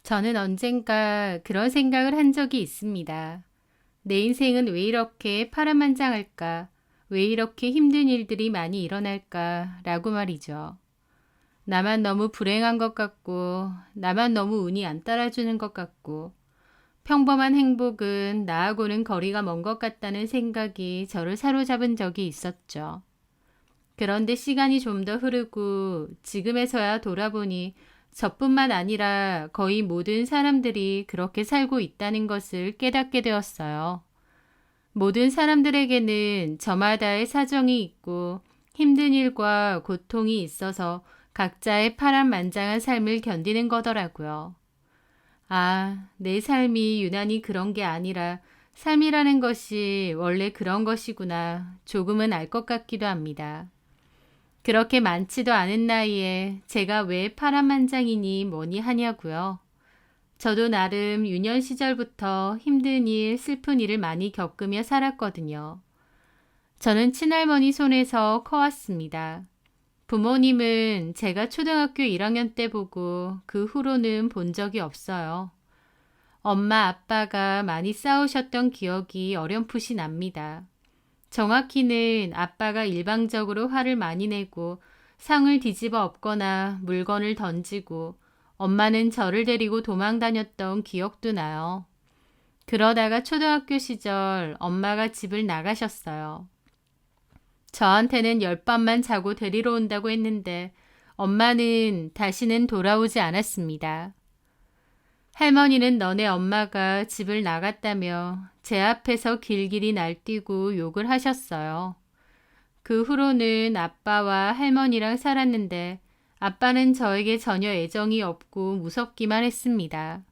저는 언젠가 그런 생각을 한 적이 있습니다. 내 인생은 왜 이렇게 파란만장할까? 왜 이렇게 힘든 일들이 많이 일어날까? 라고 말이죠. 나만 너무 불행한 것 같고, 나만 너무 운이 안 따라주는 것 같고, 평범한 행복은 나하고는 거리가 먼 것 같다는 생각이 저를 사로잡은 적이 있었죠. 그런데 시간이 좀 더 흐르고 지금에서야 돌아보니 저뿐만 아니라 거의 모든 사람들이 그렇게 살고 있다는 것을 깨닫게 되었어요. 모든 사람들에게는 저마다의 사정이 있고 힘든 일과 고통이 있어서 각자의 파란만장한 삶을 견디는 거더라고요. 아, 내 삶이 유난히 그런 게 아니라 삶이라는 것이 원래 그런 것이구나 조금은 알 것 같기도 합니다. 그렇게 많지도 않은 나이에 제가 왜 파란만장이니 뭐니 하냐고요. 저도 나름 유년 시절부터 힘든 일, 슬픈 일을 많이 겪으며 살았거든요. 저는 친할머니 손에서 커왔습니다. 부모님은 제가 초등학교 1학년 때 보고 그 후로는 본 적이 없어요. 엄마, 아빠가 많이 싸우셨던 기억이 어렴풋이 납니다. 정확히는 아빠가 일방적으로 화를 많이 내고 상을 뒤집어 엎거나 물건을 던지고 엄마는 저를 데리고 도망 다녔던 기억도 나요. 그러다가 초등학교 시절 엄마가 집을 나가셨어요. 저한테는 10밤만 자고 데리러 온다고 했는데 엄마는 다시는 돌아오지 않았습니다. 할머니는 너네 엄마가 집을 나갔다며 제 앞에서 길길이 날뛰고 욕을 하셨어요. 그 후로는 아빠와 할머니랑 살았는데 아빠는 저에게 전혀 애정이 없고 무섭기만 했습니다.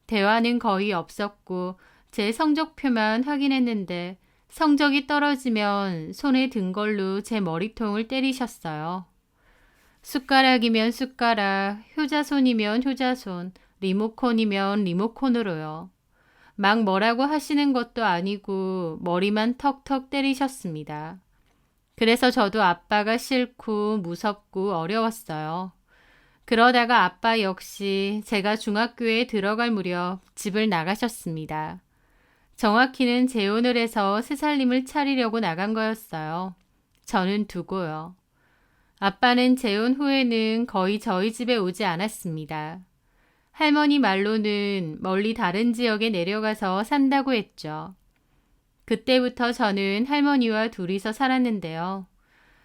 대화는 거의 없었고 제 성적표만 확인했는데 성적이 떨어지면 손에 든 걸로 제 머리통을 때리셨어요. 숟가락이면 숟가락, 효자손이면 효자손, 리모컨이면 리모컨으로요. 막 뭐라고 하시는 것도 아니고 머리만 턱턱 때리셨습니다. 그래서 저도 아빠가 싫고 무섭고 어려웠어요. 그러다가 아빠 역시 제가 중학교에 들어갈 무렵 집을 나가셨습니다. 정확히는 재혼을 해서 새살림을 차리려고 나간 거였어요. 저는 두고요. 아빠는 재혼 후에는 거의 저희 집에 오지 않았습니다. 할머니 말로는 멀리 다른 지역에 내려가서 산다고 했죠. 그때부터 저는 할머니와 둘이서 살았는데요.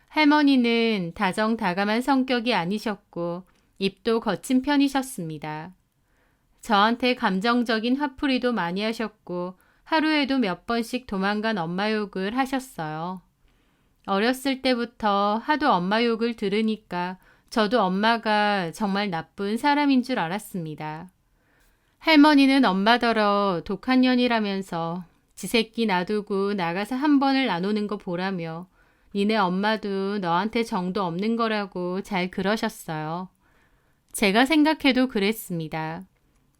할머니는 다정다감한 성격이 아니셨고 입도 거친 편이셨습니다. 저한테 감정적인 화풀이도 많이 하셨고 하루에도 몇 번씩 도망간 엄마 욕을 하셨어요. 어렸을 때부터 하도 엄마 욕을 들으니까 저도 엄마가 정말 나쁜 사람인 줄 알았습니다. 할머니는 엄마더러 독한 년이라면서 지 새끼 놔두고 나가서 한 번을 안 오는 거 보라며 니네 엄마도 너한테 정도 없는 거라고 잘 그러셨어요. 제가 생각해도 그랬습니다.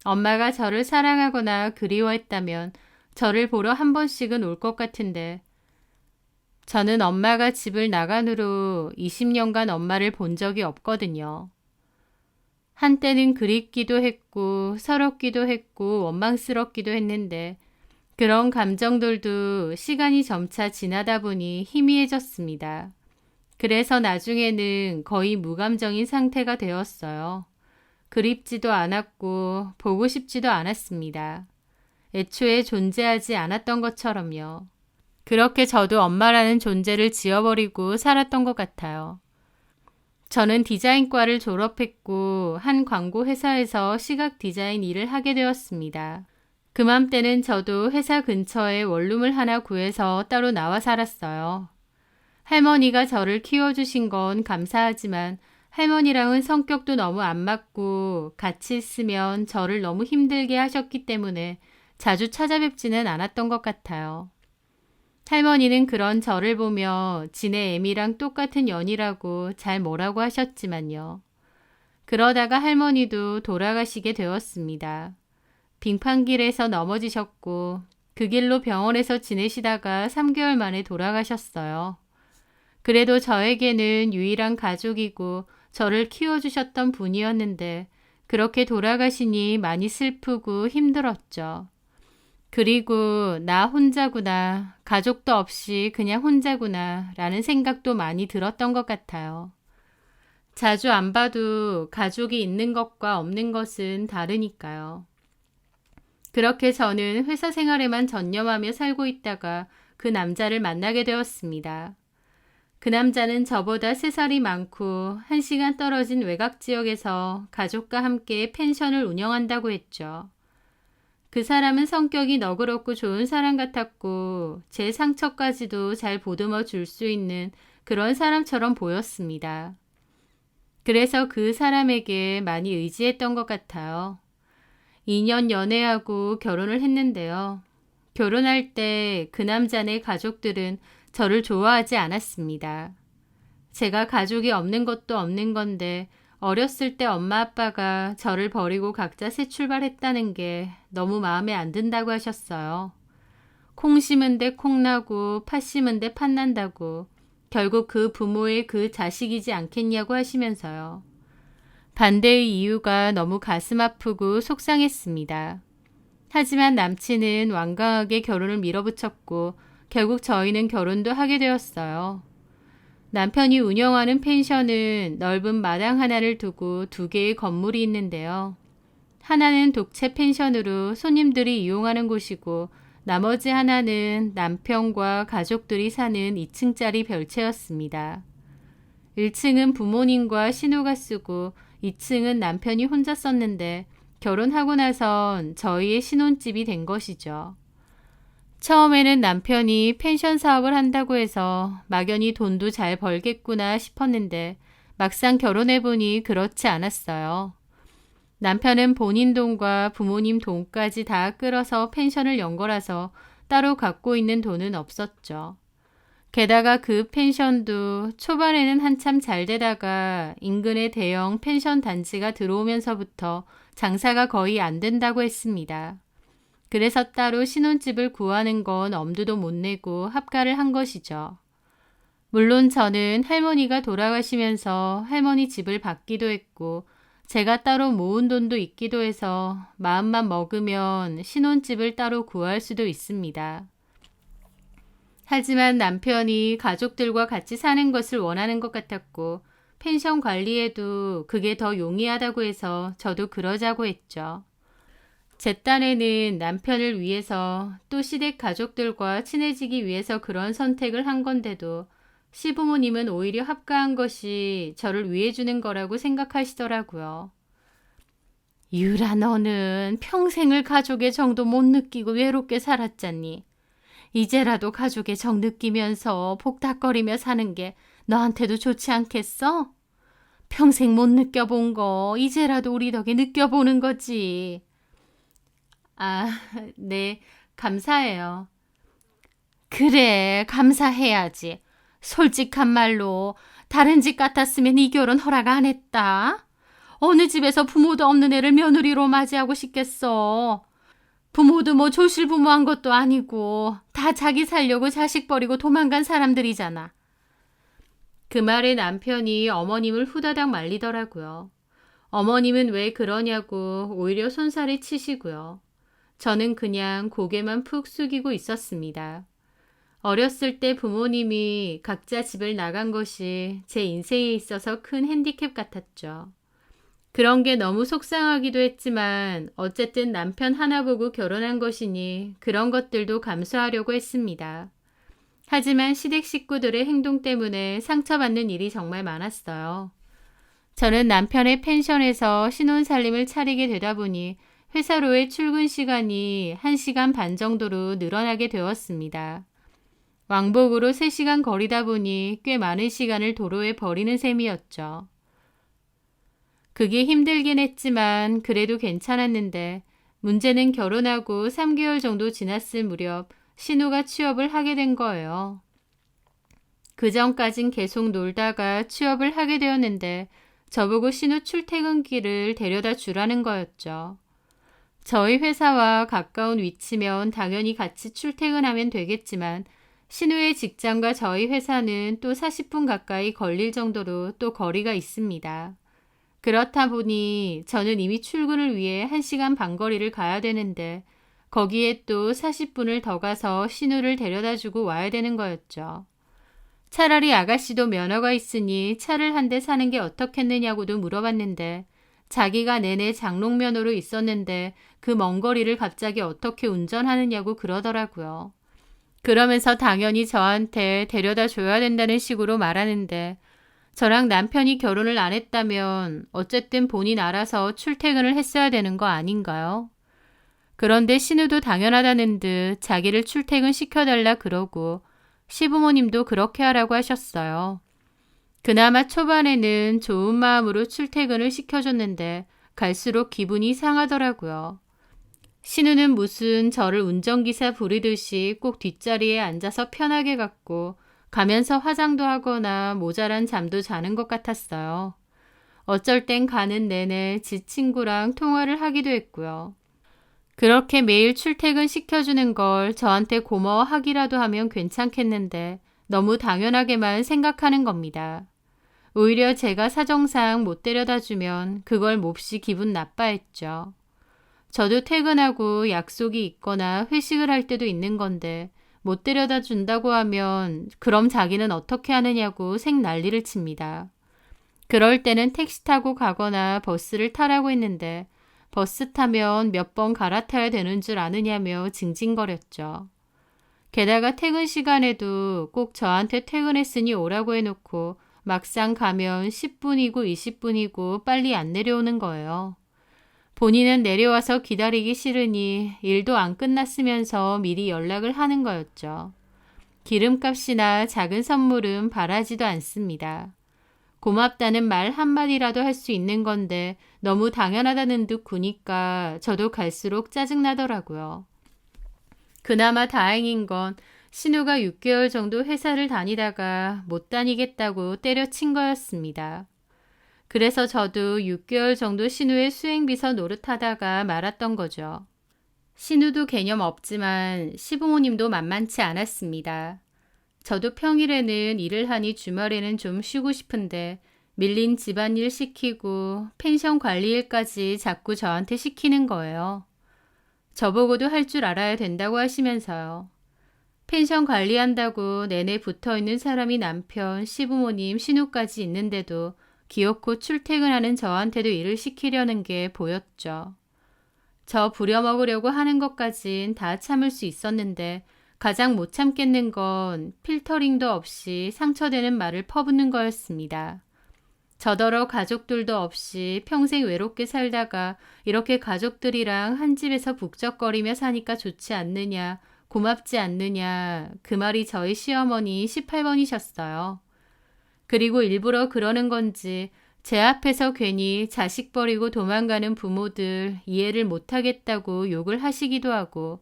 엄마가 저를 사랑하거나 그리워했다면 저를 보러 한 번씩은 올 것 같은데 저는 엄마가 집을 나간 후로 20년간 엄마를 본 적이 없거든요. 한때는 그립기도 했고 서럽기도 했고 원망스럽기도 했는데 그런 감정들도 시간이 점차 지나다 보니 희미해졌습니다. 그래서 나중에는 거의 무감정인 상태가 되었어요. 그립지도 않았고 보고 싶지도 않았습니다. 애초에 존재하지 않았던 것처럼요. 그렇게 저도 엄마라는 존재를 지워버리고 살았던 것 같아요. 저는 디자인과를 졸업했고 한 광고 회사에서 시각 디자인 일을 하게 되었습니다. 그맘때는 저도 회사 근처에 원룸을 하나 구해서 따로 나와 살았어요. 할머니가 저를 키워주신 건 감사하지만 할머니랑은 성격도 너무 안 맞고 같이 있으면 저를 너무 힘들게 하셨기 때문에 자주 찾아뵙지는 않았던 것 같아요. 할머니는 그런 저를 보며 지네 애미랑 똑같은 년이라고 잘 뭐라고 하셨지만요. 그러다가 할머니도 돌아가시게 되었습니다. 빙판길에서 넘어지셨고 그 길로 병원에서 지내시다가 3개월 만에 돌아가셨어요. 그래도 저에게는 유일한 가족이고 저를 키워주셨던 분이었는데 그렇게 돌아가시니 많이 슬프고 힘들었죠. 그리고 나 혼자구나, 가족도 없이 그냥 혼자구나 라는 생각도 많이 들었던 것 같아요. 자주 안 봐도 가족이 있는 것과 없는 것은 다르니까요. 그렇게 저는 회사 생활에만 전념하며 살고 있다가 그 남자를 만나게 되었습니다. 그 남자는 저보다 3살이 많고 1시간 떨어진 외곽 지역에서 가족과 함께 펜션을 운영한다고 했죠. 그 사람은 성격이 너그럽고 좋은 사람 같았고 제 상처까지도 잘 보듬어 줄 수 있는 그런 사람처럼 보였습니다. 그래서 그 사람에게 많이 의지했던 것 같아요. 2년 연애하고 결혼을 했는데요. 결혼할 때 그 남자네 가족들은 저를 좋아하지 않았습니다. 제가 가족이 없는 것도 없는 건데 어렸을 때 엄마 아빠가 저를 버리고 각자 새 출발했다는 게 너무 마음에 안 든다고 하셨어요. 콩 심은 데 콩 나고 팥 심은 데 팥 난다고 결국 그 부모의 그 자식이지 않겠냐고 하시면서요. 반대의 이유가 너무 가슴 아프고 속상했습니다. 하지만 남친은 완강하게 결혼을 밀어붙였고 결국 저희는 결혼도 하게 되었어요. 남편이 운영하는 펜션은 넓은 마당 하나를 두고 2개의 건물이 있는데요. 하나는 독채 펜션으로 손님들이 이용하는 곳이고 나머지 하나는 남편과 가족들이 사는 2층짜리 별채였습니다. 1층은 부모님과 신우가 쓰고 2층은 남편이 혼자 썼는데 결혼하고 나선 저희의 신혼집이 된 것이죠. 처음에는 남편이 펜션 사업을 한다고 해서 막연히 돈도 잘 벌겠구나 싶었는데 막상 결혼해보니 그렇지 않았어요. 남편은 본인 돈과 부모님 돈까지 다 끌어서 펜션을 연 거라서 따로 갖고 있는 돈은 없었죠. 게다가 그 펜션도 초반에는 한참 잘 되다가 인근에 대형 펜션 단지가 들어오면서부터 장사가 거의 안 된다고 했습니다. 그래서 따로 신혼집을 구하는 건 엄두도 못 내고 합가를 한 것이죠. 물론 저는 할머니가 돌아가시면서 할머니 집을 받기도 했고 제가 따로 모은 돈도 있기도 해서 마음만 먹으면 신혼집을 따로 구할 수도 있습니다. 하지만 남편이 가족들과 같이 사는 것을 원하는 것 같았고 펜션 관리에도 그게 더 용이하다고 해서 저도 그러자고 했죠. 제 딴에는 남편을 위해서 또 시댁 가족들과 친해지기 위해서 그런 선택을 한 건데도 시부모님은 오히려 합가한 것이 저를 위해주는 거라고 생각하시더라고요. 유라, 너는 평생을 가족의 정도 못 느끼고 외롭게 살았잖니. 이제라도 가족의 정 느끼면서 복닥거리며 사는 게 너한테도 좋지 않겠어? 평생 못 느껴본 거 이제라도 우리 덕에 느껴보는 거지. 아, 네, 감사해요. 그래, 감사해야지. 솔직한 말로 다른 집 같았으면 이 결혼 허락 안 했다. 어느 집에서 부모도 없는 애를 며느리로 맞이하고 싶겠어. 부모도 뭐 조실부모한 것도 아니고 다 자기 살려고 자식 버리고 도망간 사람들이잖아. 그 말에 남편이 어머님을 후다닥 말리더라고요. 어머님은 왜 그러냐고 오히려 손살이 치시고요. 저는 그냥 고개만 푹 숙이고 있었습니다. 어렸을 때 부모님이 각자 집을 나간 것이 제 인생에 있어서 큰 핸디캡 같았죠. 그런 게 너무 속상하기도 했지만 어쨌든 남편 하나 보고 결혼한 것이니 그런 것들도 감수하려고 했습니다. 하지만 시댁 식구들의 행동 때문에 상처받는 일이 정말 많았어요. 저는 남편의 펜션에서 신혼살림을 차리게 되다 보니 회사로의 출근 시간이 1시간 반 정도로 늘어나게 되었습니다. 왕복으로 3시간 거리다 보니 꽤 많은 시간을 도로에 버리는 셈이었죠. 그게 힘들긴 했지만 그래도 괜찮았는데 문제는 결혼하고 3개월 정도 지났을 무렵 신우가 취업을 하게 된 거예요. 그 전까진 계속 놀다가 취업을 하게 되었는데 저보고 신우 출퇴근길을 데려다 주라는 거였죠. 저희 회사와 가까운 위치면 당연히 같이 출퇴근하면 되겠지만 신우의 직장과 저희 회사는 또 40분 가까이 걸릴 정도로 또 거리가 있습니다. 그렇다 보니 저는 이미 출근을 위해 1시간 반 거리를 가야 되는데 거기에 또 40분을 더 가서 신우를 데려다주고 와야 되는 거였죠. 차라리 아가씨도 면허가 있으니 차를 한 대 사는 게 어떻겠느냐고도 물어봤는데 자기가 내내 장롱면허로 있었는데 그 먼 거리를 갑자기 어떻게 운전하느냐고 그러더라고요. 그러면서 당연히 저한테 데려다 줘야 된다는 식으로 말하는데 저랑 남편이 결혼을 안 했다면 어쨌든 본인 알아서 출퇴근을 했어야 되는 거 아닌가요? 그런데 신우도 당연하다는 듯 자기를 출퇴근 시켜달라 그러고 시부모님도 그렇게 하라고 하셨어요. 그나마 초반에는 좋은 마음으로 출퇴근을 시켜줬는데 갈수록 기분이 상하더라고요. 신우는 무슨 저를 운전기사 부리듯이 꼭 뒷자리에 앉아서 편하게 갔고 가면서 화장도 하거나 모자란 잠도 자는 것 같았어요. 어쩔 땐 가는 내내 지 친구랑 통화를 하기도 했고요. 그렇게 매일 출퇴근 시켜주는 걸 저한테 고마워하기라도 하면 괜찮겠는데 너무 당연하게만 생각하는 겁니다. 오히려 제가 사정상 못 데려다 주면 그걸 몹시 기분 나빠했죠. 저도 퇴근하고 약속이 있거나 회식을 할 때도 있는 건데 못 데려다 준다고 하면 그럼 자기는 어떻게 하느냐고 생 난리를 칩니다. 그럴 때는 택시 타고 가거나 버스를 타라고 했는데 버스 타면 몇 번 갈아타야 되는 줄 아느냐며 징징거렸죠. 게다가 퇴근 시간에도 꼭 저한테 퇴근했으니 오라고 해놓고 막상 가면 10분이고 20분이고 빨리 안 내려오는 거예요. 본인은 내려와서 기다리기 싫으니 일도 안 끝났으면서 미리 연락을 하는 거였죠. 기름값이나 작은 선물은 바라지도 않습니다. 고맙다는 말 한마디라도 할 수 있는 건데 너무 당연하다는 듯 구니까 저도 갈수록 짜증나더라고요. 그나마 다행인 건 신우가 6개월 정도 회사를 다니다가 못 다니겠다고 때려친 거였습니다. 그래서 저도 6개월 정도 신우의 수행비서 노릇하다가 말았던 거죠. 신우도 개념 없지만 시부모님도 만만치 않았습니다. 저도 평일에는 일을 하니 주말에는 좀 쉬고 싶은데 밀린 집안일 시키고 펜션 관리일까지 자꾸 저한테 시키는 거예요. 저보고도 할 줄 알아야 된다고 하시면서요. 펜션 관리한다고 내내 붙어있는 사람이 남편, 시부모님, 신우까지 있는데도 기어코 출퇴근하는 저한테도 일을 시키려는 게 보였죠. 저 부려먹으려고 하는 것까진 다 참을 수 있었는데 가장 못 참겠는 건 필터링도 없이 상처되는 말을 퍼붓는 거였습니다. 저더러 가족들도 없이 평생 외롭게 살다가 이렇게 가족들이랑 한 집에서 북적거리며 사니까 좋지 않느냐, 고맙지 않느냐, 그 말이 저희 시어머니 18번이셨어요. 그리고 일부러 그러는 건지 제 앞에서 괜히 자식 버리고 도망가는 부모들 이해를 못하겠다고 욕을 하시기도 하고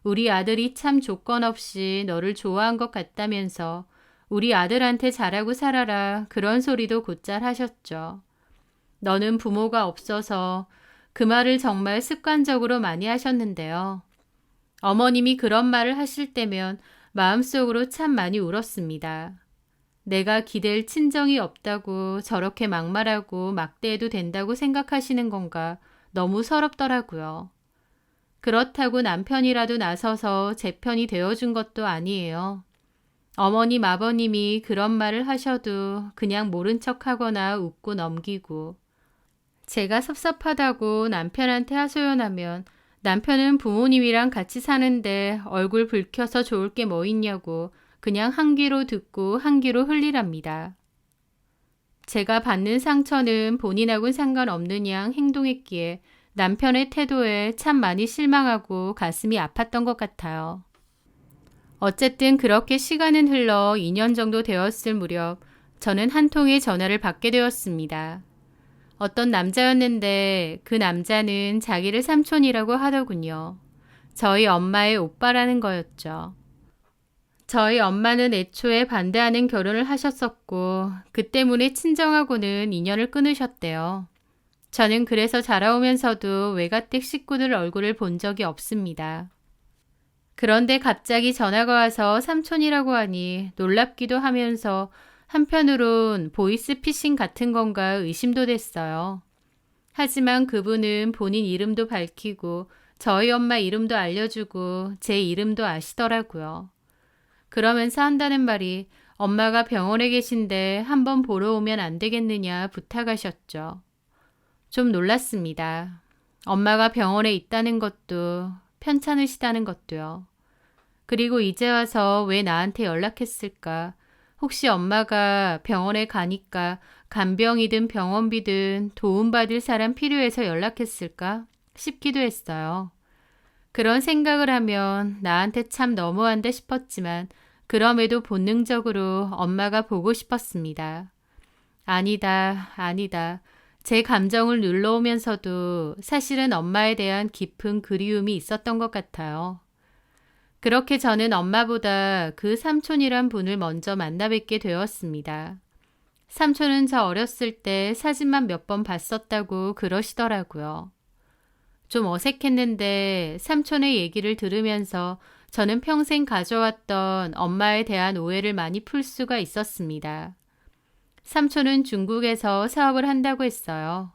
우리 아들이 참 조건 없이 너를 좋아한 것 같다면서 우리 아들한테 잘하고 살아라 그런 소리도 곧잘 하셨죠. 너는 부모가 없어서 그 말을 정말 습관적으로 많이 하셨는데요. 어머님이 그런 말을 하실 때면 마음속으로 참 많이 울었습니다. 내가 기댈 친정이 없다고 저렇게 막말하고 막대해도 된다고 생각하시는 건가 너무 서럽더라고요. 그렇다고 남편이라도 나서서 제 편이 되어준 것도 아니에요. 어머님, 아버님이 그런 말을 하셔도 그냥 모른 척하거나 웃고 넘기고 제가 섭섭하다고 남편한테 하소연하면 남편은 부모님이랑 같이 사는데 얼굴 붉혀서 좋을 게 뭐 있냐고 그냥 한 귀로 듣고 한 귀로 흘리랍니다. 제가 받는 상처는 본인하고는 상관없는 양 행동했기에 남편의 태도에 참 많이 실망하고 가슴이 아팠던 것 같아요. 어쨌든 그렇게 시간은 흘러 2년 정도 되었을 무렵 저는 한 통의 전화를 받게 되었습니다. 어떤 남자였는데 그 남자는 자기를 삼촌이라고 하더군요. 저희 엄마의 오빠라는 거였죠. 저희 엄마는 애초에 반대하는 결혼을 하셨었고 그 때문에 친정하고는 인연을 끊으셨대요. 저는 그래서 자라오면서도 외가댁 식구들 얼굴을 본 적이 없습니다. 그런데 갑자기 전화가 와서 삼촌이라고 하니 놀랍기도 하면서 한편으론 보이스피싱 같은 건가 의심도 됐어요. 하지만 그분은 본인 이름도 밝히고 저희 엄마 이름도 알려주고 제 이름도 아시더라고요. 그러면서 한다는 말이 엄마가 병원에 계신데 한번 보러 오면 안 되겠느냐 부탁하셨죠. 좀 놀랐습니다. 엄마가 병원에 있다는 것도 편찮으시다는 것도요. 그리고 이제 와서 왜 나한테 연락했을까? 혹시 엄마가 병원에 가니까 간병이든 병원비든 도움받을 사람 필요해서 연락했을까 싶기도 했어요. 그런 생각을 하면 나한테 참 너무한다 싶었지만 그럼에도 본능적으로 엄마가 보고 싶었습니다. 아니다, 아니다. 제 감정을 눌러오면서도 사실은 엄마에 대한 깊은 그리움이 있었던 것 같아요. 그렇게 저는 엄마보다 그 삼촌이란 분을 먼저 만나 뵙게 되었습니다. 삼촌은 저 어렸을 때 사진만 몇 번 봤었다고 그러시더라고요. 좀 어색했는데 삼촌의 얘기를 들으면서 저는 평생 가져왔던 엄마에 대한 오해를 많이 풀 수가 있었습니다. 삼촌은 중국에서 사업을 한다고 했어요.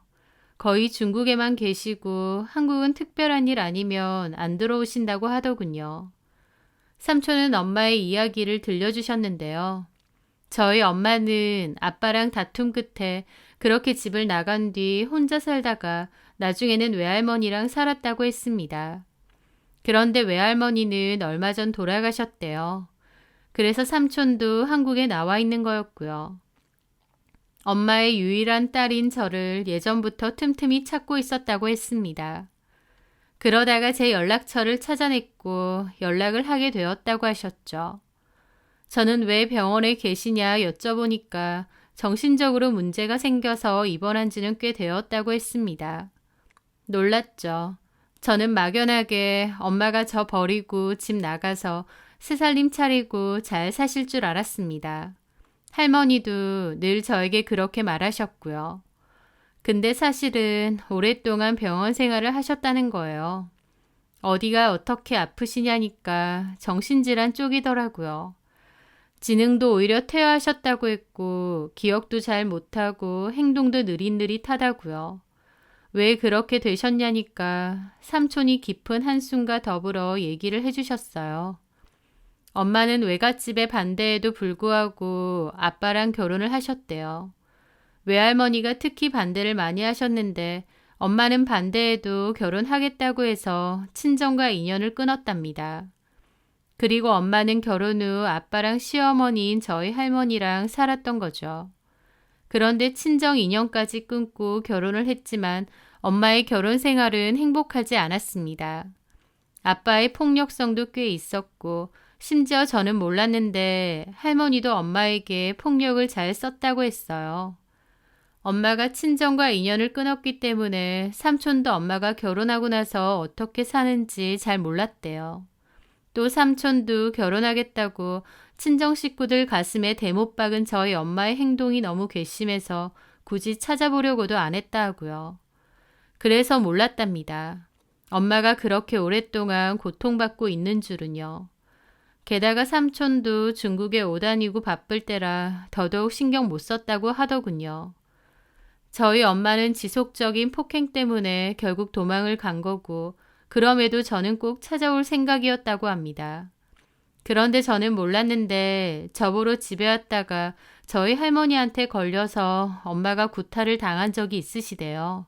거의 중국에만 계시고 한국은 특별한 일 아니면 안 들어오신다고 하더군요. 삼촌은 엄마의 이야기를 들려주셨는데요. 저희 엄마는 아빠랑 다툼 끝에 그렇게 집을 나간 뒤 혼자 살다가 나중에는 외할머니랑 살았다고 했습니다. 그런데 외할머니는 얼마 전 돌아가셨대요. 그래서 삼촌도 한국에 나와 있는 거였고요. 엄마의 유일한 딸인 저를 예전부터 틈틈이 찾고 있었다고 했습니다. 그러다가 제 연락처를 찾아냈고 연락을 하게 되었다고 하셨죠. 저는 왜 병원에 계시냐 여쭤보니까 정신적으로 문제가 생겨서 입원한 지는 꽤 되었다고 했습니다. 놀랐죠. 저는 막연하게 엄마가 저 버리고 집 나가서 새살림 차리고 잘 사실 줄 알았습니다. 할머니도 늘 저에게 그렇게 말하셨고요. 근데 사실은 오랫동안 병원 생활을 하셨다는 거예요. 어디가 어떻게 아프시냐니까 정신질환 쪽이더라고요. 지능도 오히려 퇴화하셨다고 했고 기억도 잘 못하고 행동도 느릿느릿하다고요. 왜 그렇게 되셨냐니까 삼촌이 깊은 한숨과 더불어 얘기를 해주셨어요. 엄마는 외갓집에 반대에도 불구하고 아빠랑 결혼을 하셨대요. 외할머니가 특히 반대를 많이 하셨는데 엄마는 반대에도 결혼하겠다고 해서 친정과 인연을 끊었답니다. 그리고 엄마는 결혼 후 아빠랑 시어머니인 저희 할머니랑 살았던 거죠. 그런데 친정 인연까지 끊고 결혼을 했지만 엄마의 결혼 생활은 행복하지 않았습니다. 아빠의 폭력성도 꽤 있었고 심지어 저는 몰랐는데 할머니도 엄마에게 폭력을 잘 썼다고 했어요. 엄마가 친정과 인연을 끊었기 때문에 삼촌도 엄마가 결혼하고 나서 어떻게 사는지 잘 몰랐대요. 또 삼촌도 결혼하겠다고 친정 식구들 가슴에 대못 박은 저희 엄마의 행동이 너무 괘씸해서 굳이 찾아보려고도 안 했다 하고요. 그래서 몰랐답니다. 엄마가 그렇게 오랫동안 고통받고 있는 줄은요. 게다가 삼촌도 중국에 오다니고 바쁠 때라 더더욱 신경 못 썼다고 하더군요. 저희 엄마는 지속적인 폭행 때문에 결국 도망을 간 거고 그럼에도 저는 꼭 찾아올 생각이었다고 합니다. 그런데 저는 몰랐는데 저보러 집에 왔다가 저희 할머니한테 걸려서 엄마가 구타를 당한 적이 있으시대요.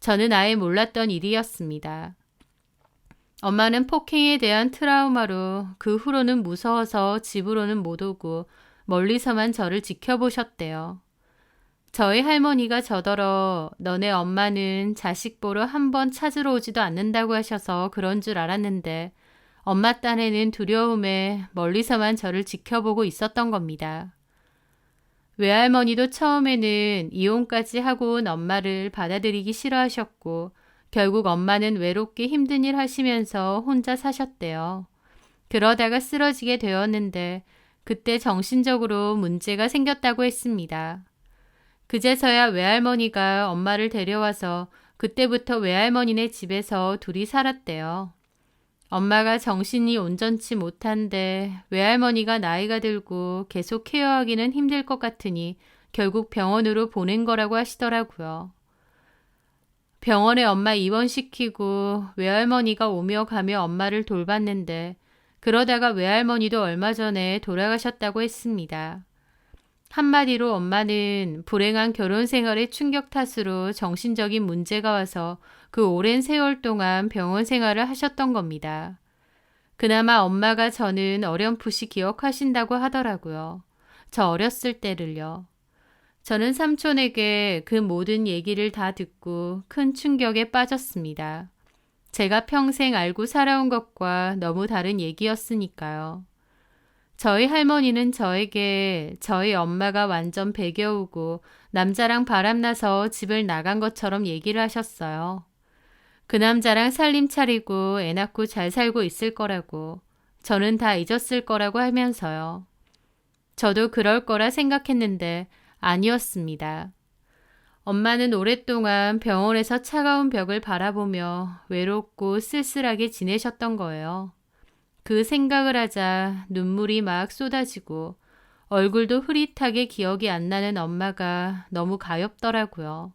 저는 아예 몰랐던 일이었습니다. 엄마는 폭행에 대한 트라우마로 그 후로는 무서워서 집으로는 못 오고 멀리서만 저를 지켜보셨대요. 저희 할머니가 저더러 너네 엄마는 자식 보러 한 번 찾으러 오지도 않는다고 하셔서 그런 줄 알았는데 엄마 딴에는 두려움에 멀리서만 저를 지켜보고 있었던 겁니다. 외할머니도 처음에는 이혼까지 하고 온 엄마를 받아들이기 싫어하셨고 결국 엄마는 외롭게 힘든 일 하시면서 혼자 사셨대요. 그러다가 쓰러지게 되었는데 그때 정신적으로 문제가 생겼다고 했습니다. 그제서야 외할머니가 엄마를 데려와서 그때부터 외할머니네 집에서 둘이 살았대요. 엄마가 정신이 온전치 못한데 외할머니가 나이가 들고 계속 케어하기는 힘들 것 같으니 결국 병원으로 보낸 거라고 하시더라고요. 병원에 엄마 입원시키고 외할머니가 오며 가며 엄마를 돌봤는데 그러다가 외할머니도 얼마 전에 돌아가셨다고 했습니다. 한마디로 엄마는 불행한 결혼 생활의 충격 탓으로 정신적인 문제가 와서 그 오랜 세월 동안 병원 생활을 하셨던 겁니다. 그나마 엄마가 저는 어렴풋이 기억하신다고 하더라고요. 저 어렸을 때를요. 저는 삼촌에게 그 모든 얘기를 다 듣고 큰 충격에 빠졌습니다. 제가 평생 알고 살아온 것과 너무 다른 얘기였으니까요. 저희 할머니는 저에게 저희 엄마가 완전 배겨우고 남자랑 바람나서 집을 나간 것처럼 얘기를 하셨어요. 그 남자랑 살림 차리고 애 낳고 잘 살고 있을 거라고, 저는 다 잊었을 거라고 하면서요. 저도 그럴 거라 생각했는데 아니었습니다. 엄마는 오랫동안 병원에서 차가운 벽을 바라보며 외롭고 쓸쓸하게 지내셨던 거예요. 그 생각을 하자 눈물이 막 쏟아지고 얼굴도 흐릿하게 기억이 안 나는 엄마가 너무 가엾더라고요.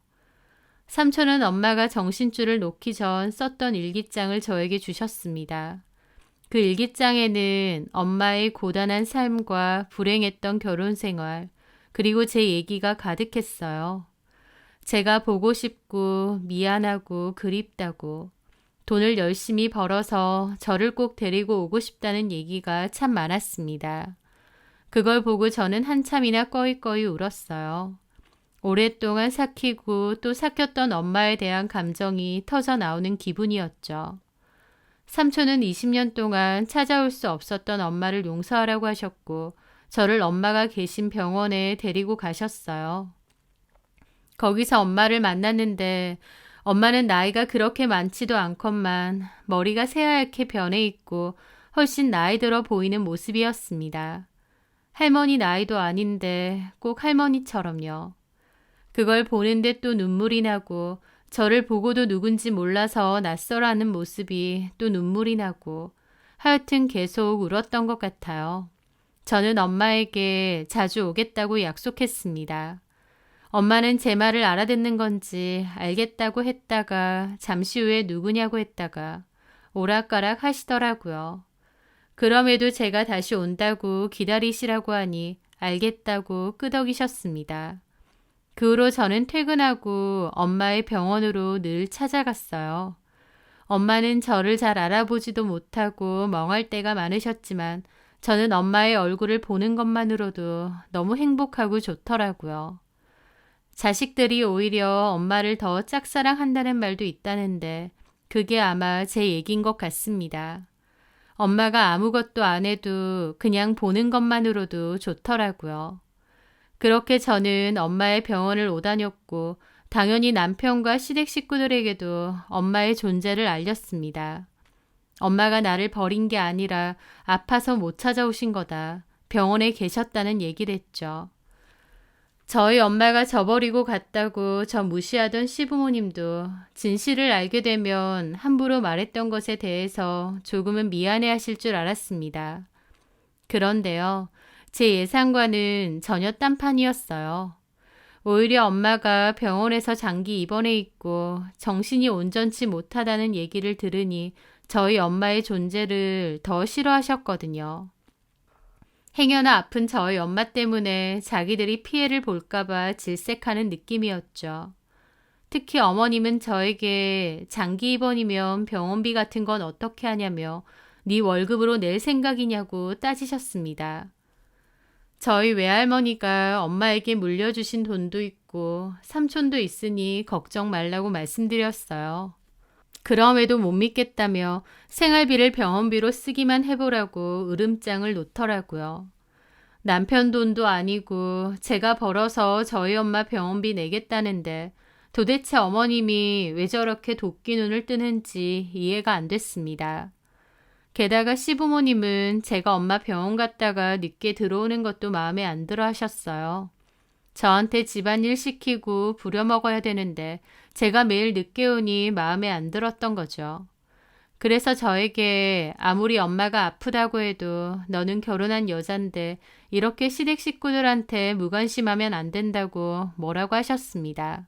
삼촌은 엄마가 정신줄을 놓기 전 썼던 일기장을 저에게 주셨습니다. 그 일기장에는 엄마의 고단한 삶과 불행했던 결혼 생활, 그리고 제 얘기가 가득했어요. 제가 보고 싶고 미안하고 그립다고, 돈을 열심히 벌어서 저를 꼭 데리고 오고 싶다는 얘기가 참 많았습니다. 그걸 보고 저는 한참이나 꺼이꺼이 울었어요. 오랫동안 삭히고 또 삭혔던 엄마에 대한 감정이 터져 나오는 기분이었죠. 삼촌은 20년 동안 찾아올 수 없었던 엄마를 용서하라고 하셨고 저를 엄마가 계신 병원에 데리고 가셨어요. 거기서 엄마를 만났는데 엄마는 나이가 그렇게 많지도 않건만 머리가 새하얗게 변해 있고 훨씬 나이 들어 보이는 모습이었습니다. 할머니 나이도 아닌데 꼭 할머니처럼요. 그걸 보는데 또 눈물이 나고 저를 보고도 누군지 몰라서 낯설어하는 모습이 또 눈물이 나고 하여튼 계속 울었던 것 같아요. 저는 엄마에게 자주 오겠다고 약속했습니다. 엄마는 제 말을 알아듣는 건지 알겠다고 했다가 잠시 후에 누구냐고 했다가 오락가락 하시더라고요. 그럼에도 제가 다시 온다고 기다리시라고 하니 알겠다고 끄덕이셨습니다. 그 후로 저는 퇴근하고 엄마의 병원으로 늘 찾아갔어요. 엄마는 저를 잘 알아보지도 못하고 멍할 때가 많으셨지만 저는 엄마의 얼굴을 보는 것만으로도 너무 행복하고 좋더라고요. 자식들이 오히려 엄마를 더 짝사랑한다는 말도 있다는데 그게 아마 제 얘기인 것 같습니다. 엄마가 아무것도 안 해도 그냥 보는 것만으로도 좋더라고요. 그렇게 저는 엄마의 병원을 오다녔고 당연히 남편과 시댁 식구들에게도 엄마의 존재를 알렸습니다. 엄마가 나를 버린 게 아니라 아파서 못 찾아오신 거다. 병원에 계셨다는 얘기를 했죠. 저희 엄마가 저버리고 갔다고 저 무시하던 시부모님도 진실을 알게 되면 함부로 말했던 것에 대해서 조금은 미안해하실 줄 알았습니다. 그런데요, 제 예상과는 전혀 딴판이었어요. 오히려 엄마가 병원에서 장기 입원해 있고 정신이 온전치 못하다는 얘기를 들으니 저희 엄마의 존재를 더 싫어하셨거든요. 행여나 아픈 저희 엄마 때문에 자기들이 피해를 볼까봐 질색하는 느낌이었죠. 특히 어머님은 저에게 장기 입원이면 병원비 같은 건 어떻게 하냐며 네 월급으로 낼 생각이냐고 따지셨습니다. 저희 외할머니가 엄마에게 물려주신 돈도 있고 삼촌도 있으니 걱정 말라고 말씀드렸어요. 그럼에도 못 믿겠다며 생활비를 병원비로 쓰기만 해보라고 으름장을 놓더라고요. 남편 돈도 아니고 제가 벌어서 저희 엄마 병원비 내겠다는데 도대체 어머님이 왜 저렇게 도끼 눈을 뜨는지 이해가 안 됐습니다. 게다가 시부모님은 제가 엄마 병원 갔다가 늦게 들어오는 것도 마음에 안 들어 하셨어요. 저한테 집안일 시키고 부려먹어야 되는데 제가 매일 늦게 오니 마음에 안 들었던 거죠. 그래서 저에게 아무리 엄마가 아프다고 해도 너는 결혼한 여잔데 이렇게 시댁 식구들한테 무관심하면 안 된다고 뭐라고 하셨습니다.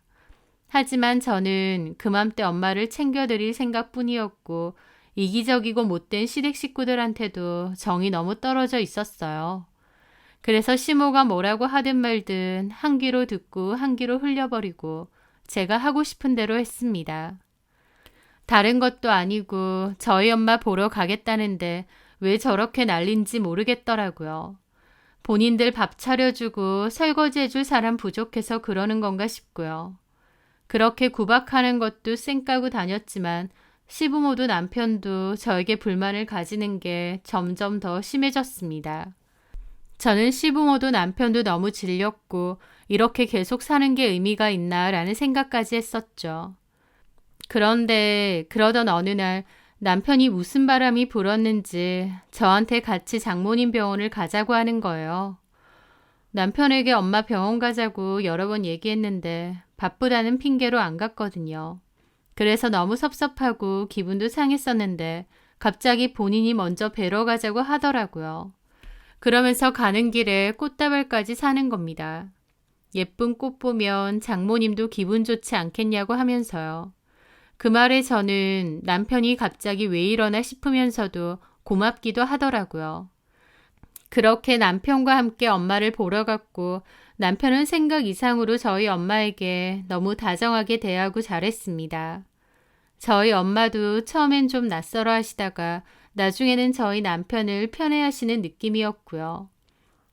하지만 저는 그맘때 엄마를 챙겨드릴 생각뿐이었고 이기적이고 못된 시댁 식구들한테도 정이 너무 떨어져 있었어요. 그래서 시모가 뭐라고 하든 말든 한 귀로 듣고 한 귀로 흘려버리고 제가 하고 싶은 대로 했습니다. 다른 것도 아니고 저희 엄마 보러 가겠다는데 왜 저렇게 난린지 모르겠더라고요. 본인들 밥 차려주고 설거지해줄 사람 부족해서 그러는 건가 싶고요. 그렇게 구박하는 것도 쌩까고 다녔지만 시부모도 남편도 저에게 불만을 가지는 게 점점 더 심해졌습니다. 저는 시부모도 남편도 너무 질렸고 이렇게 계속 사는 게 의미가 있나라는 생각까지 했었죠. 그런데 그러던 어느 날 남편이 무슨 바람이 불었는지 저한테 같이 장모님 병원을 가자고 하는 거예요. 남편에게 엄마 병원 가자고 여러 번 얘기했는데 바쁘다는 핑계로 안 갔거든요. 그래서 너무 섭섭하고 기분도 상했었는데 갑자기 본인이 먼저 뵈러 가자고 하더라고요. 그러면서 가는 길에 꽃다발까지 사는 겁니다. 예쁜 꽃 보면 장모님도 기분 좋지 않겠냐고 하면서요. 그 말에 저는 남편이 갑자기 왜 이러나 싶으면서도 고맙기도 하더라고요. 그렇게 남편과 함께 엄마를 보러 갔고 남편은 생각 이상으로 저희 엄마에게 너무 다정하게 대하고 잘했습니다. 저희 엄마도 처음엔 좀 낯설어 하시다가 나중에는 저희 남편을 편애하시는 느낌이었고요.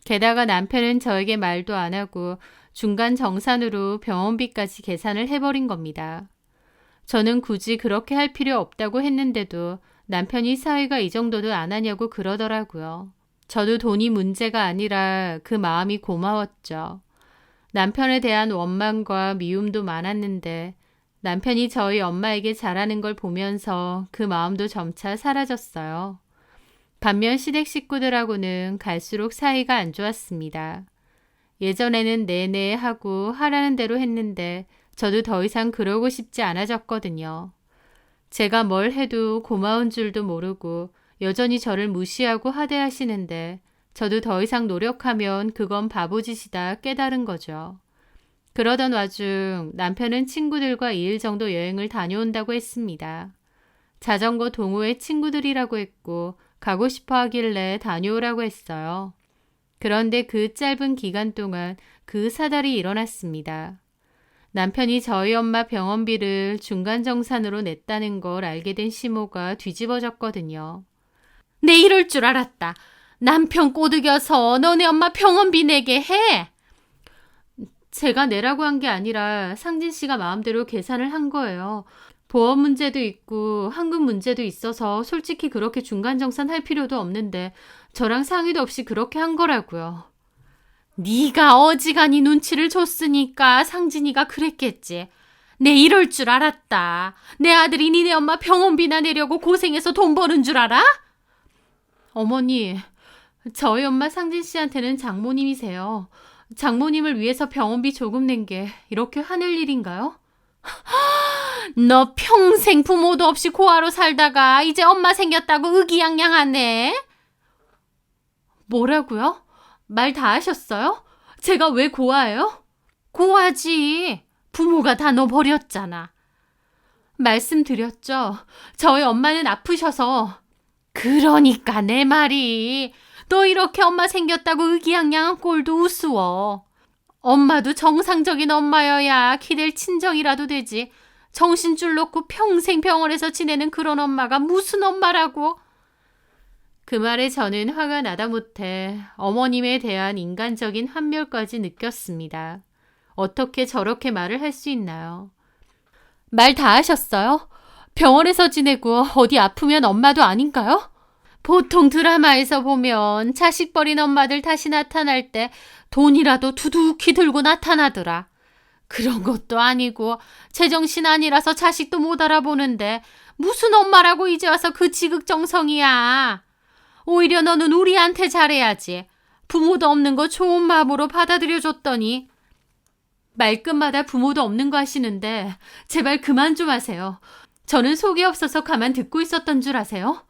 게다가 남편은 저에게 말도 안 하고 중간 정산으로 병원비까지 계산을 해버린 겁니다. 저는 굳이 그렇게 할 필요 없다고 했는데도 남편이 사위가 이 정도도 안 하냐고 그러더라고요. 저도 돈이 문제가 아니라 그 마음이 고마웠죠. 남편에 대한 원망과 미움도 많았는데 남편이 저희 엄마에게 잘하는 걸 보면서 그 마음도 점차 사라졌어요. 반면 시댁 식구들하고는 갈수록 사이가 안 좋았습니다. 예전에는 내내 하고 하라는 대로 했는데 저도 더 이상 그러고 싶지 않아졌거든요. 제가 뭘 해도 고마운 줄도 모르고 여전히 저를 무시하고 하대하시는데 저도 더 이상 노력하면 그건 바보짓이다 깨달은 거죠. 그러던 와중 남편은 친구들과 2일 정도 여행을 다녀온다고 했습니다. 자전거 동호회 친구들이라고 했고 가고 싶어 하길래 다녀오라고 했어요. 그런데 그 짧은 기간 동안 그 사달이 일어났습니다. 남편이 저희 엄마 병원비를 중간정산으로 냈다는 걸 알게 된 시모가 뒤집어졌거든요. 내 이럴 줄 알았다. 남편 꼬드겨서 너네 엄마 병원비 내게 해. 제가 내라고 한 게 아니라 상진 씨가 마음대로 계산을 한 거예요. 보험 문제도 있고 환급 문제도 있어서 솔직히 그렇게 중간정산 할 필요도 없는데 저랑 상의도 없이 그렇게 한 거라고요. 네가 어지간히 눈치를 줬으니까 상진이가 그랬겠지. 내 이럴 줄 알았다. 내 아들이 니네 엄마 병원비나 내려고 고생해서 돈 버는 줄 알아? 어머니, 저희 엄마 상진 씨한테는 장모님이세요. 장모님을 위해서 병원비 조금 낸 게 이렇게 화낼 일인가요? 너 평생 부모도 없이 고아로 살다가 이제 엄마 생겼다고 의기양양하네. 뭐라고요? 말 다 하셨어요? 제가 왜 고아예요? 고아지. 부모가 다 너 버렸잖아. 말씀드렸죠. 저희 엄마는 아프셔서. 그러니까 내 말이 너 이렇게 엄마 생겼다고 의기양양한 꼴도 우스워. 엄마도 정상적인 엄마여야 기댈 친정이라도 되지. 정신줄 놓고 평생 병원에서 지내는 그런 엄마가 무슨 엄마라고. 그 말에 저는 화가 나다 못해 어머님에 대한 인간적인 환멸까지 느꼈습니다. 어떻게 저렇게 말을 할 수 있나요? 말 다 하셨어요? 병원에서 지내고 어디 아프면 엄마도 아닌가요? 보통 드라마에서 보면 자식 버린 엄마들 다시 나타날 때 돈이라도 두둑히 들고 나타나더라. 그런 것도 아니고 제정신 아니라서 자식도 못 알아보는데 무슨 엄마라고 이제 와서 그 지극정성이야. 오히려 너는 우리한테 잘해야지. 부모도 없는 거 좋은 마음으로 받아들여줬더니. 말끝마다 부모도 없는 거 하시는데 제발 그만 좀 하세요. 저는 속이 없어서 가만 듣고 있었던 줄 아세요?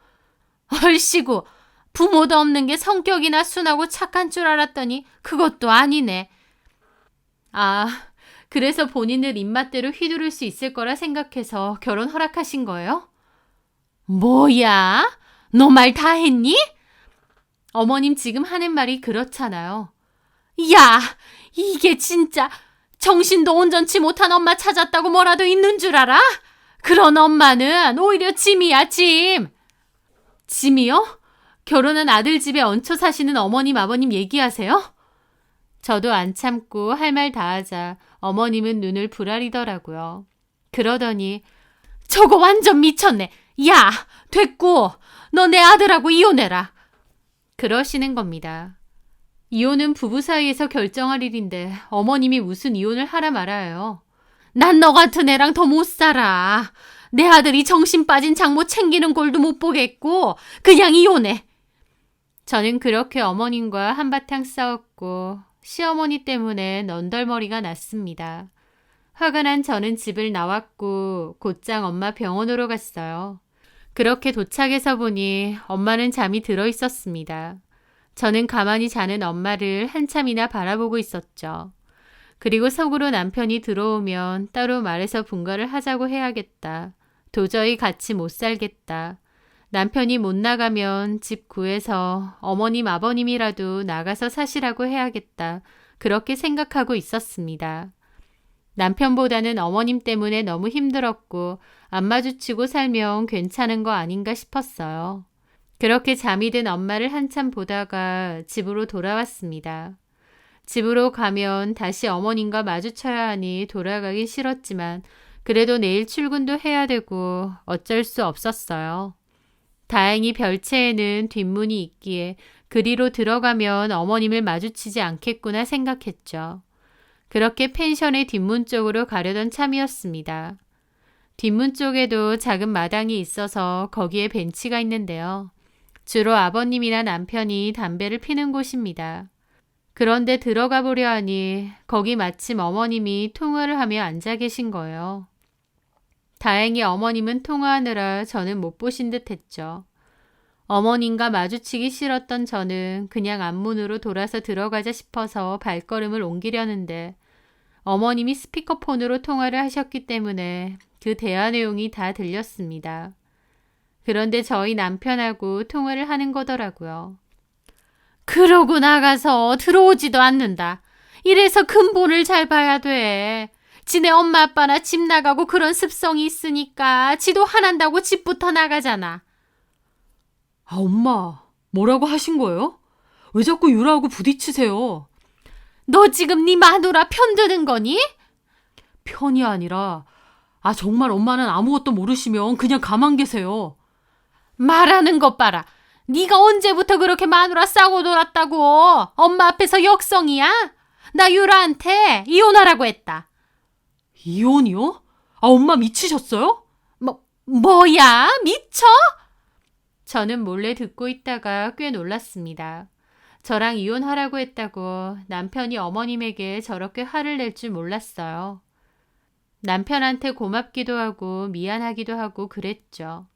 얼씨구, 부모도 없는 게 성격이나 순하고 착한 줄 알았더니 그것도 아니네. 아, 그래서 본인들 입맛대로 휘두를 수 있을 거라 생각해서 결혼 허락하신 거예요? 뭐야? 너 말 다 했니? 어머님 지금 하는 말이 그렇잖아요. 야, 이게 진짜 정신도 온전치 못한 엄마 찾았다고 뭐라도 있는 줄 알아? 그런 엄마는 오히려 짐이야, 짐. 짐이요? 결혼한 아들 집에 얹혀 사시는 어머님, 아버님 얘기하세요? 저도 안 참고 할 말 다 하자 어머님은 눈을 부라리더라고요. 그러더니 저거 완전 미쳤네. 야, 됐고 너 내 아들하고 이혼해라. 그러시는 겁니다. 이혼은 부부 사이에서 결정할 일인데 어머님이 무슨 이혼을 하라 말아요. 난 너 같은 애랑 더 못 살아. 내 아들이 정신 빠진 장모 챙기는 꼴도 못 보겠고 그냥 이혼해. 저는 그렇게 어머님과 한바탕 싸웠고 시어머니 때문에 넌덜머리가 났습니다. 화가 난 저는 집을 나왔고 곧장 엄마 병원으로 갔어요. 그렇게 도착해서 보니 엄마는 잠이 들어 있었습니다. 저는 가만히 자는 엄마를 한참이나 바라보고 있었죠. 그리고 속으로 남편이 들어오면 따로 말해서 분가를 하자고 해야겠다. 도저히 같이 못 살겠다. 남편이 못 나가면 집 구해서 어머님 아버님이라도 나가서 사시라고 해야겠다. 그렇게 생각하고 있었습니다. 남편보다는 어머님 때문에 너무 힘들었고 안 마주치고 살면 괜찮은 거 아닌가 싶었어요. 그렇게 잠이 든 엄마를 한참 보다가 집으로 돌아왔습니다. 집으로 가면 다시 어머님과 마주쳐야 하니 돌아가기 싫었지만 그래도 내일 출근도 해야 되고 어쩔 수 없었어요. 다행히 별채에는 뒷문이 있기에 그리로 들어가면 어머님을 마주치지 않겠구나 생각했죠. 그렇게 펜션의 뒷문 쪽으로 가려던 참이었습니다. 뒷문 쪽에도 작은 마당이 있어서 거기에 벤치가 있는데요. 주로 아버님이나 남편이 담배를 피는 곳입니다. 그런데 들어가 보려 하니 거기 마침 어머님이 통화를 하며 앉아 계신 거예요. 다행히 어머님은 통화하느라 저는 못 보신 듯 했죠. 어머님과 마주치기 싫었던 저는 그냥 앞문으로 돌아서 들어가자 싶어서 발걸음을 옮기려는데 어머님이 스피커폰으로 통화를 하셨기 때문에 그 대화 내용이 다 들렸습니다. 그런데 저희 남편하고 통화를 하는 거더라고요. 그러고 나가서 들어오지도 않는다. 이래서 근본을 잘 봐야 돼. 지네 엄마 아빠나 집 나가고 그런 습성이 있으니까 지도 화난다고 집부터 나가잖아. 아, 엄마, 뭐라고 하신 거예요? 왜 자꾸 유라하고 부딪히세요? 너 지금 네 마누라 편드는 거니? 편이 아니라, 정말 엄마는 아무것도 모르시면 그냥 가만 계세요. 말하는 것 봐라. 네가 언제부터 그렇게 마누라 싸고 놀았다고. 엄마 앞에서 역성이야? 나 유라한테 이혼하라고 했다. 이혼이요? 엄마 미치셨어요? 뭐야? 미쳐? 저는 몰래 듣고 있다가 꽤 놀랐습니다. 저랑 이혼하라고 했다고 남편이 어머님에게 저렇게 화를 낼 줄 몰랐어요. 남편한테 고맙기도 하고 미안하기도 하고 그랬죠.